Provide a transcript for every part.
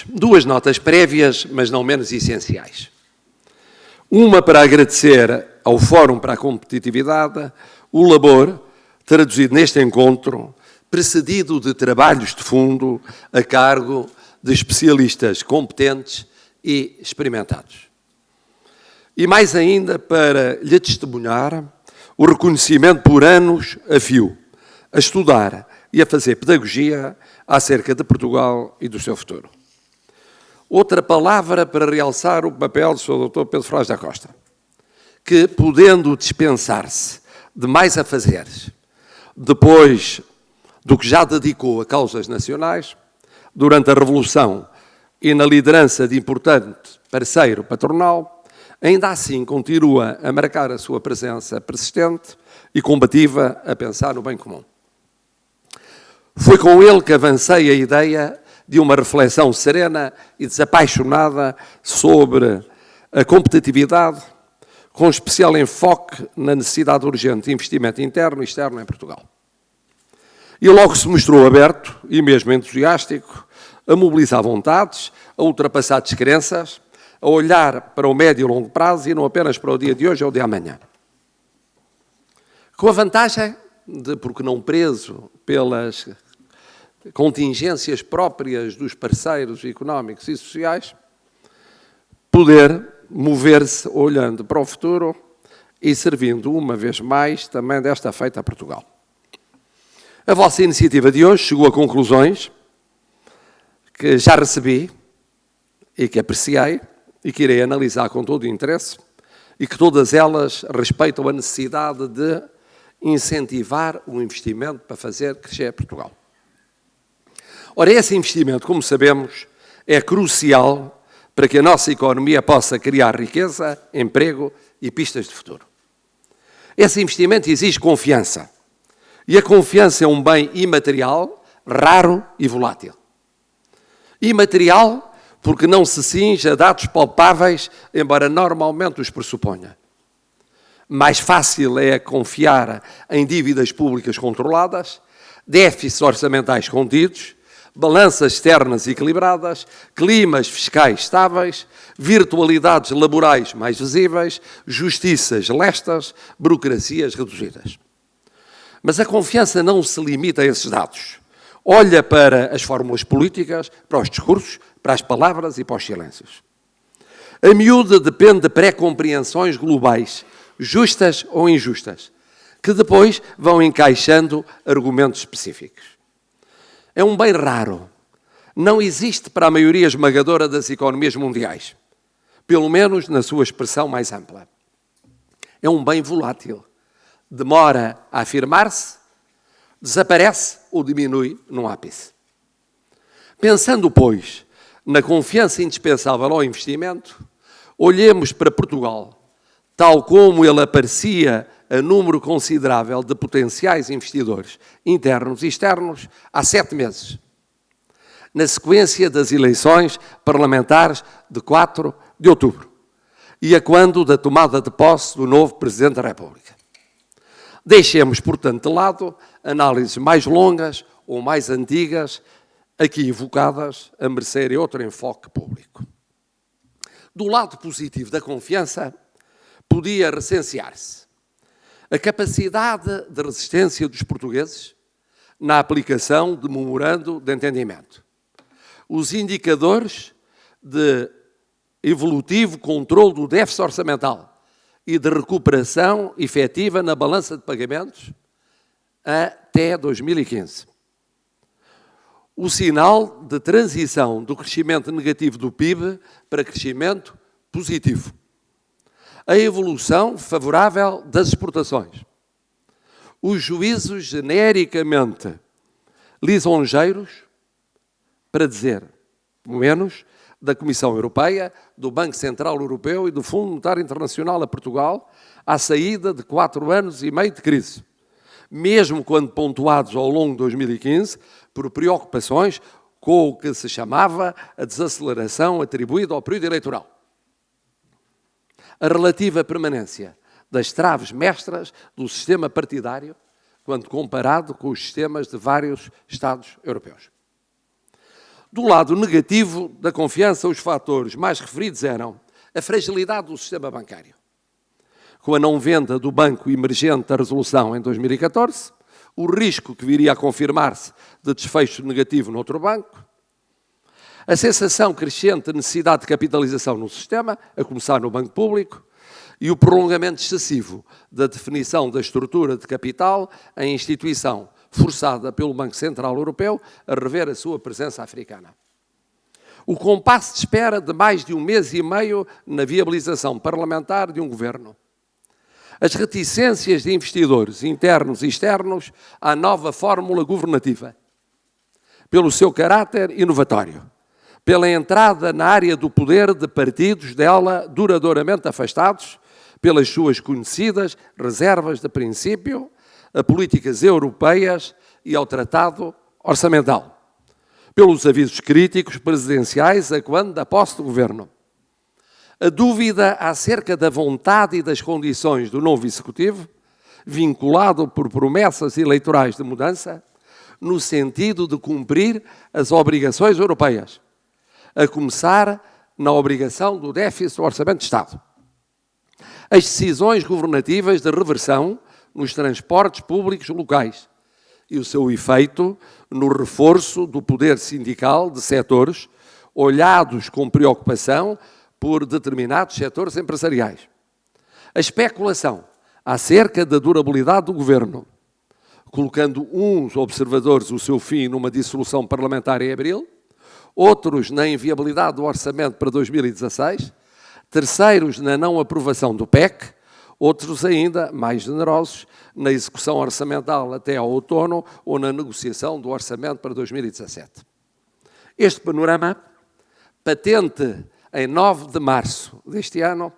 Duas notas prévias, mas não menos essenciais. Uma para agradecer ao Fórum para a Competitividade o labor traduzido neste encontro, precedido de trabalhos de fundo a cargo de especialistas competentes e experimentados. E mais ainda para lhe testemunhar o reconhecimento por anos a fio, a estudar e a fazer pedagogia acerca de Portugal e do seu futuro. Outra palavra para realçar o papel do Sr. Dr. Pedro Fraz da Costa, que, podendo dispensar-se de mais afazeres, depois do que já dedicou a causas nacionais, durante a Revolução e na liderança de importante parceiro patronal, ainda assim continua a marcar a sua presença persistente e combativa a pensar no bem comum. Foi com ele que avancei a ideia de uma reflexão serena e desapaixonada sobre a competitividade, com especial enfoque na necessidade urgente de investimento interno e externo em Portugal. E logo se mostrou aberto, e mesmo entusiástico, a mobilizar vontades, a ultrapassar descrenças, a olhar para o médio e longo prazo e não apenas para o dia de hoje ou de amanhã. Com a vantagem de, porque não preso pelas contingências próprias dos parceiros económicos e sociais, poder mover-se olhando para o futuro e servindo uma vez mais também desta feita a Portugal. A vossa iniciativa de hoje chegou a conclusões que já recebi e que apreciei e que irei analisar com todo o interesse e que todas elas respeitam a necessidade de incentivar o investimento para fazer crescer Portugal. Ora, esse investimento, como sabemos, é crucial para que a nossa economia possa criar riqueza, emprego e pistas de futuro. Esse investimento exige confiança. E a confiança é um bem imaterial, raro e volátil. Imaterial porque não se cinge a dados palpáveis, embora normalmente os pressuponha. Mais fácil é confiar em dívidas públicas controladas, déficits orçamentais contidos, balanças externas equilibradas, climas fiscais estáveis, virtualidades laborais mais visíveis, justiças lestas, burocracias reduzidas. Mas a confiança não se limita a esses dados. Olha para as fórmulas políticas, para os discursos, para as palavras e para os silêncios. A miúda depende de pré-compreensões globais, justas ou injustas, que depois vão encaixando argumentos específicos. É um bem raro. Não existe para a maioria esmagadora das economias mundiais, pelo menos na sua expressão mais ampla. É um bem volátil. Demora a afirmar-se, desaparece ou diminui num ápice. Pensando, pois, na confiança indispensável ao investimento, olhemos para Portugal, tal como ele aparecia a número considerável de potenciais investidores internos e externos há 7 meses, na sequência das eleições parlamentares de 4 de outubro e a quando da tomada de posse do novo Presidente da República. Deixemos, portanto, de lado análises mais longas ou mais antigas, aqui evocadas a merecerem outro enfoque público. Do lado positivo da confiança, podia recensear-se a capacidade de resistência dos portugueses na aplicação de memorando de entendimento. Os indicadores de evolutivo controle do déficit orçamental e de recuperação efetiva na balança de pagamentos até 2015. O sinal de transição do crescimento negativo do PIB para crescimento positivo. A evolução favorável das exportações. Os juízos genericamente lisonjeiros, para dizer menos, da Comissão Europeia, do Banco Central Europeu e do Fundo Monetário Internacional a Portugal, à saída de 4 anos e meio de crise, mesmo quando pontuados ao longo de 2015 por preocupações com o que se chamava a desaceleração atribuída ao período eleitoral. A relativa permanência das traves mestras do sistema partidário, quando comparado com os sistemas de vários Estados europeus. Do lado negativo da confiança, os fatores mais referidos eram a fragilidade do sistema bancário, com a não venda do banco emergente da resolução em 2014, o risco que viria a confirmar-se de desfecho negativo noutro banco, a sensação crescente de necessidade de capitalização no sistema, a começar no banco público, e o prolongamento excessivo da definição da estrutura de capital em instituição forçada pelo Banco Central Europeu a rever a sua presença africana. O compasso de espera de mais de 1 mês e meio na viabilização parlamentar de um governo. As reticências de investidores internos e externos à nova fórmula governativa, pelo seu caráter inovatório, pela entrada na área do poder de partidos dela duradouramente afastados, pelas suas conhecidas reservas de princípio, a políticas europeias e ao tratado orçamental, pelos avisos críticos presidenciais a quando da posse do governo. A dúvida acerca da vontade e das condições do novo executivo, vinculado por promessas eleitorais de mudança, no sentido de cumprir as obrigações europeias, a começar na obrigação do déficit do Orçamento de Estado. As decisões governativas de reversão nos transportes públicos locais e o seu efeito no reforço do poder sindical de setores olhados com preocupação por determinados setores empresariais. A especulação acerca da durabilidade do governo, colocando uns observadores o seu fim numa dissolução parlamentar em abril, outros na inviabilidade do orçamento para 2016, terceiros na não aprovação do PEC, outros ainda mais generosos na execução orçamental até ao outono ou na negociação do orçamento para 2017. Este panorama, patente em 9 de março deste ano,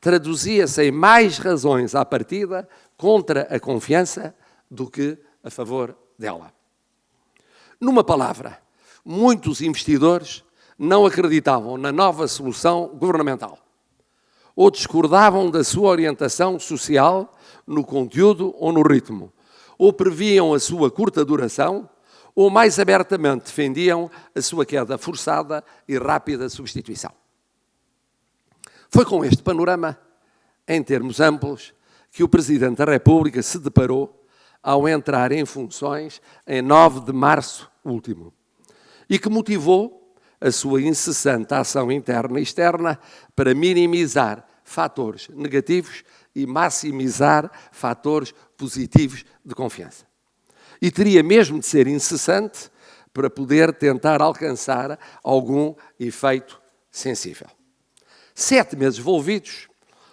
traduzia-se em mais razões à partida contra a confiança do que a favor dela. Numa palavra, muitos investidores não acreditavam na nova solução governamental, ou discordavam da sua orientação social no conteúdo ou no ritmo, ou previam a sua curta duração, ou mais abertamente defendiam a sua queda forçada e rápida substituição. Foi com este panorama, em termos amplos, que o Presidente da República se deparou ao entrar em funções em 9 de março último, e que motivou a sua incessante ação interna e externa para minimizar fatores negativos e maximizar fatores positivos de confiança. E teria mesmo de ser incessante para poder tentar alcançar algum efeito sensível. 7 meses envolvidos,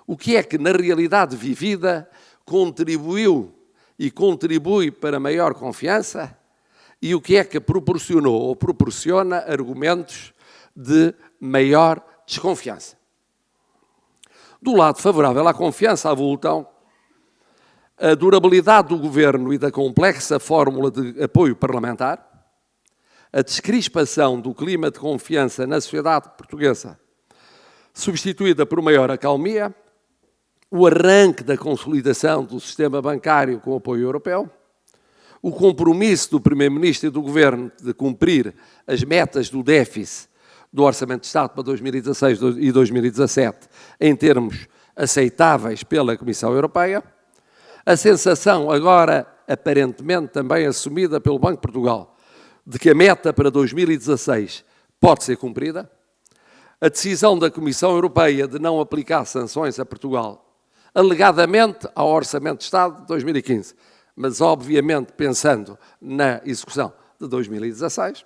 o que é que na realidade vivida contribuiu e contribui para maior confiança? E o que é que proporcionou ou proporciona argumentos de maior desconfiança? Do lado favorável à confiança avultam a durabilidade do governo e da complexa fórmula de apoio parlamentar, a descrispação do clima de confiança na sociedade portuguesa, substituída por maior acalmia, o arranque da consolidação do sistema bancário com apoio europeu, o compromisso do Primeiro-Ministro e do Governo de cumprir as metas do déficit do Orçamento de Estado para 2016 e 2017 em termos aceitáveis pela Comissão Europeia, a sensação agora aparentemente também assumida pelo Banco de Portugal de que a meta para 2016 pode ser cumprida, a decisão da Comissão Europeia de não aplicar sanções a Portugal, alegadamente ao Orçamento de Estado de 2015, mas obviamente pensando na execução de 2016,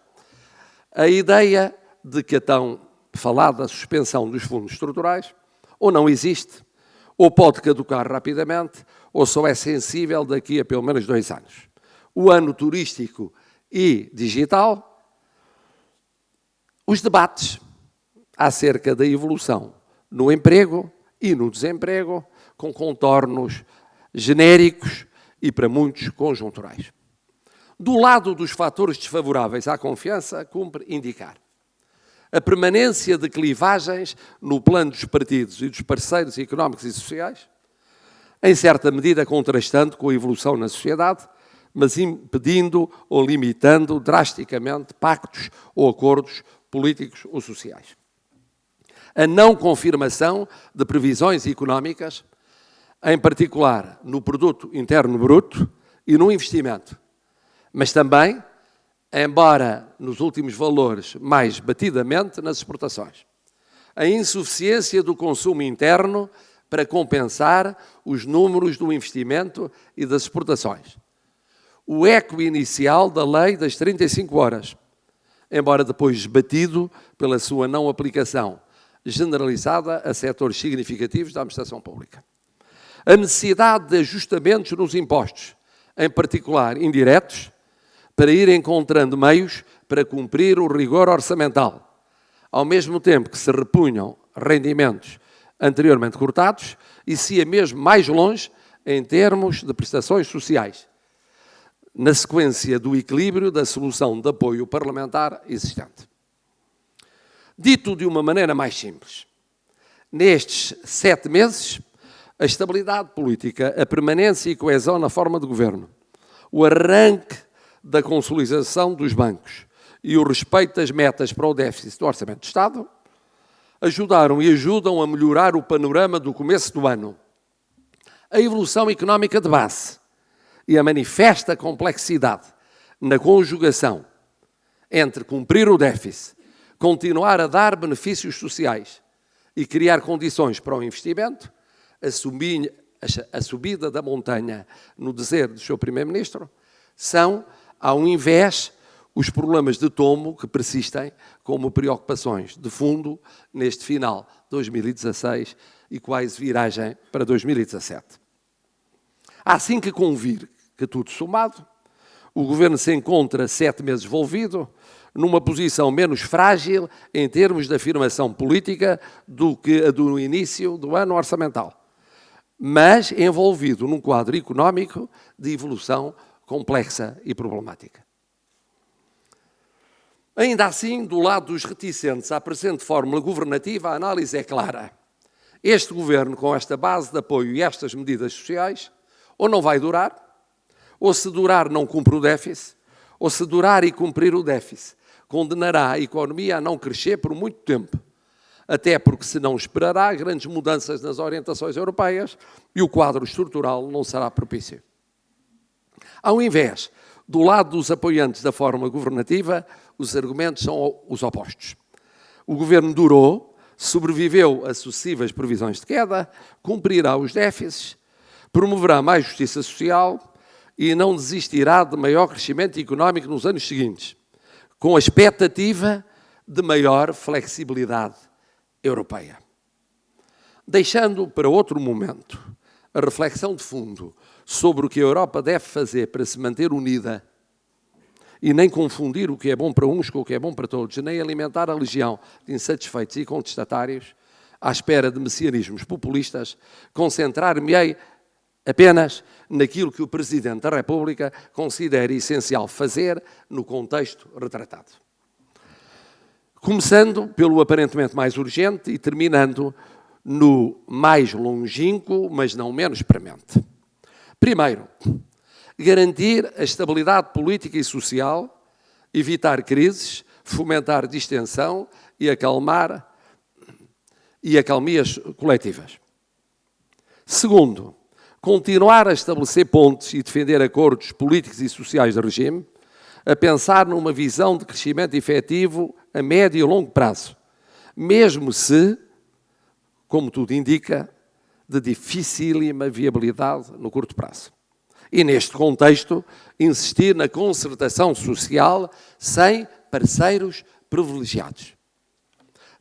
a ideia de que a tão falada suspensão dos fundos estruturais ou não existe, ou pode caducar rapidamente, ou só é sensível daqui a pelo menos 2 anos. O ano turístico e digital, os debates acerca da evolução no emprego e no desemprego, com contornos genéricos e, para muitos, conjunturais. Do lado dos fatores desfavoráveis à confiança, cumpre indicar a permanência de clivagens no plano dos partidos e dos parceiros económicos e sociais, em certa medida contrastante com a evolução na sociedade, mas impedindo ou limitando drasticamente pactos ou acordos políticos ou sociais. A não confirmação de previsões económicas, em particular no produto interno bruto e no investimento, mas também, embora nos últimos valores mais batidamente, nas exportações. A insuficiência do consumo interno para compensar os números do investimento e das exportações. O eco inicial da lei das 35 horas, embora depois esbatido pela sua não aplicação generalizada a setores significativos da administração pública. A necessidade de ajustamentos nos impostos, em particular indiretos, para ir encontrando meios para cumprir o rigor orçamental, ao mesmo tempo que se repunham rendimentos anteriormente cortados e se ia mesmo mais longe em termos de prestações sociais, na sequência do equilíbrio da solução de apoio parlamentar existente. Dito de uma maneira mais simples, nestes 7 meses, a estabilidade política, a permanência e coesão na forma de governo, o arranque da consolidação dos bancos e o respeito das metas para o déficit do Orçamento de Estado ajudaram e ajudam a melhorar o panorama do começo do ano. A evolução económica de base e a manifesta complexidade na conjugação entre cumprir o déficit, continuar a dar benefícios sociais e criar condições para o investimento, a subida da montanha no dizer do seu Primeiro-Ministro, são, ao invés, os problemas de tomo que persistem como preocupações de fundo neste final de 2016 e quase viragem para 2017. Há assim que convir que, tudo somado, o Governo se encontra 7 meses envolvido numa posição menos frágil em termos de afirmação política do que a do início do ano orçamental, mas envolvido num quadro económico de evolução complexa e problemática. Ainda assim, do lado dos reticentes à presente fórmula governativa, a análise é clara. Este Governo, com esta base de apoio e estas medidas sociais, ou não vai durar, ou se durar não cumpre o déficit, ou se durar e cumprir o déficit, condenará a economia a não crescer por muito tempo, até porque se não esperará grandes mudanças nas orientações europeias e o quadro estrutural não será propício. Ao invés, do lado dos apoiantes da fórmula governativa, os argumentos são os opostos. O Governo durou, sobreviveu a sucessivas previsões de queda, cumprirá os déficits, promoverá mais justiça social e não desistirá de maior crescimento económico nos anos seguintes, com a expectativa de maior flexibilidade europeia. Deixando para outro momento a reflexão de fundo sobre o que a Europa deve fazer para se manter unida e nem confundir o que é bom para uns com o que é bom para todos, nem alimentar a legião de insatisfeitos e contestatários à espera de messianismos populistas, concentrar-me-ei apenas naquilo que o Presidente da República considera essencial fazer no contexto retratado. Começando pelo aparentemente mais urgente e terminando no mais longínquo, mas não menos premente. Primeiro, garantir a estabilidade política e social, evitar crises, fomentar distensão e acalmias coletivas. Segundo, continuar a estabelecer pontes e defender acordos políticos e sociais de regime, a pensar numa visão de crescimento efetivo a médio e longo prazo, mesmo se, como tudo indica, de dificílima viabilidade no curto prazo. E, neste contexto, insistir na concertação social sem parceiros privilegiados.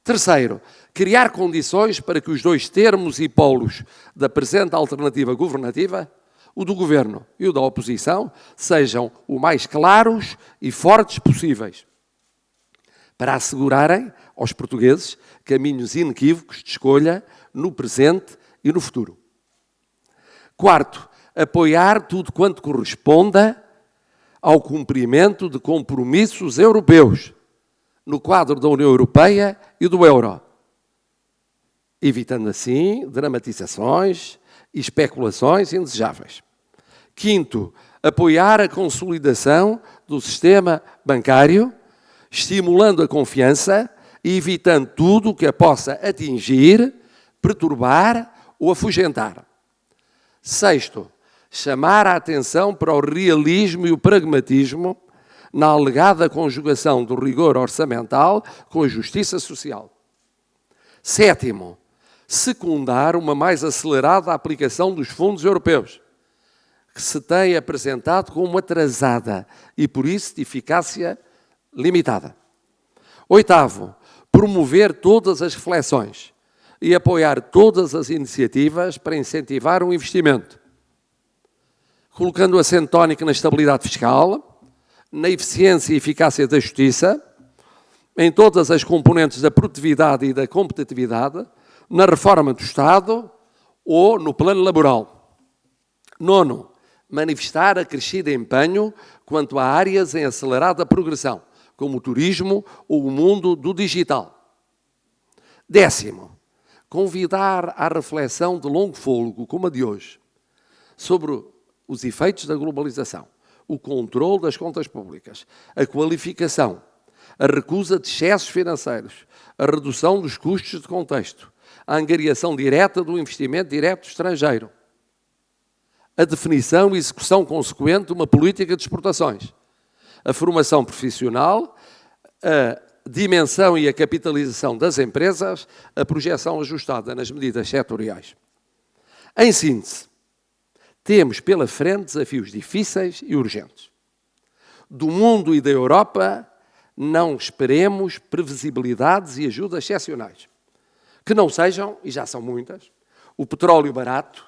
Terceiro, criar condições para que os dois termos e polos da presente alternativa governativa, o do Governo e o da oposição, sejam o mais claros e fortes possíveis, para assegurarem aos portugueses caminhos inequívocos de escolha no presente e no futuro. Quarto, apoiar tudo quanto corresponda ao cumprimento de compromissos europeus no quadro da União Europeia e do euro, evitando assim dramatizações e especulações indesejáveis. Quinto, apoiar a consolidação do sistema bancário, estimulando a confiança e evitando tudo o que a possa atingir, perturbar ou afugentar. Sexto, chamar a atenção para o realismo e o pragmatismo na alegada conjugação do rigor orçamental com a justiça social. Sétimo, secundar uma mais acelerada aplicação dos fundos europeus, que se tem apresentado como atrasada e, por isso, de eficácia limitada. Oitavo, promover todas as reflexões e apoiar todas as iniciativas para incentivar o investimento, colocando acento tónico na estabilidade fiscal, na eficiência e eficácia da justiça, em todas as componentes da produtividade e da competitividade, na reforma do Estado ou no plano laboral. Nono, manifestar acrescido empenho quanto a áreas em acelerada progressão, como o turismo ou o mundo do digital. Décimo, convidar à reflexão de longo fôlego, como a de hoje, sobre os efeitos da globalização, o controle das contas públicas, a qualificação, a recusa de excessos financeiros, a redução dos custos de contexto, a angariação direta do investimento direto estrangeiro, a definição e execução consequente de uma política de exportações, a formação profissional, a dimensão e a capitalização das empresas, a projeção ajustada nas medidas setoriais. Em síntese, temos pela frente desafios difíceis e urgentes. Do mundo e da Europa, não esperemos previsibilidades e ajudas excepcionais, que não sejam, e já são muitas, o petróleo barato,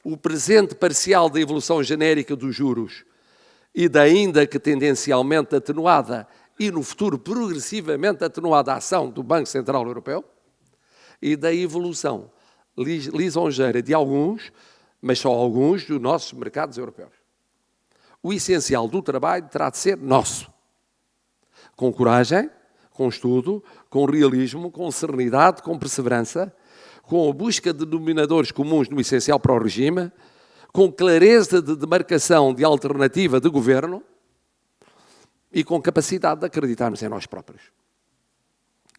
o presente parcial da evolução genérica dos juros e da ainda que tendencialmente atenuada e no futuro progressivamente atenuada ação do Banco Central Europeu e da evolução lisonjeira de alguns, mas só alguns, dos nossos mercados europeus. O essencial do trabalho terá de ser nosso. Com coragem, com estudo, com realismo, com serenidade, com perseverança, com a busca de denominadores comuns no essencial para o regime, com clareza de demarcação de alternativa de governo e com capacidade de acreditarmos em nós próprios.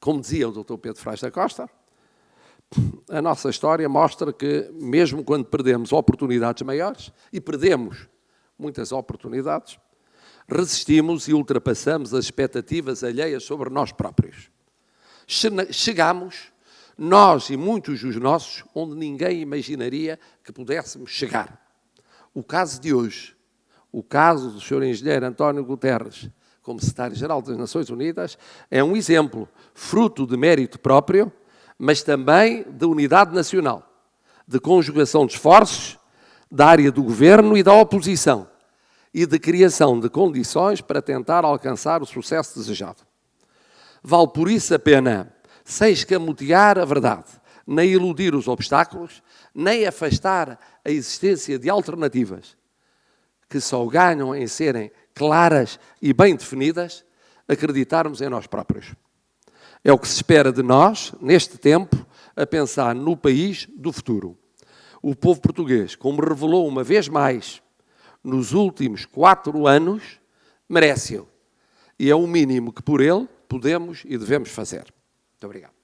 Como dizia o Dr. Pedro Frais da Costa, a nossa história mostra que, mesmo quando perdemos oportunidades maiores, e perdemos muitas oportunidades, resistimos e ultrapassamos as expectativas alheias sobre nós próprios. Chegamos, nós e muitos dos nossos, onde ninguém imaginaria que pudéssemos chegar. O caso de hoje, o caso do Sr. Engenheiro António Guterres, como Secretário-Geral das Nações Unidas, é um exemplo, fruto de mérito próprio, mas também de unidade nacional, de conjugação de esforços da área do governo e da oposição e de criação de condições para tentar alcançar o sucesso desejado. Vale por isso a pena, sem escamotear a verdade, nem iludir os obstáculos, nem afastar a existência de alternativas que só ganham em serem claras e bem definidas, acreditarmos em nós próprios. É o que se espera de nós, neste tempo, a pensar no país do futuro. O povo português, como revelou uma vez mais nos últimos 4 anos, merece-o. E é o mínimo que por ele podemos e devemos fazer. Muito obrigado.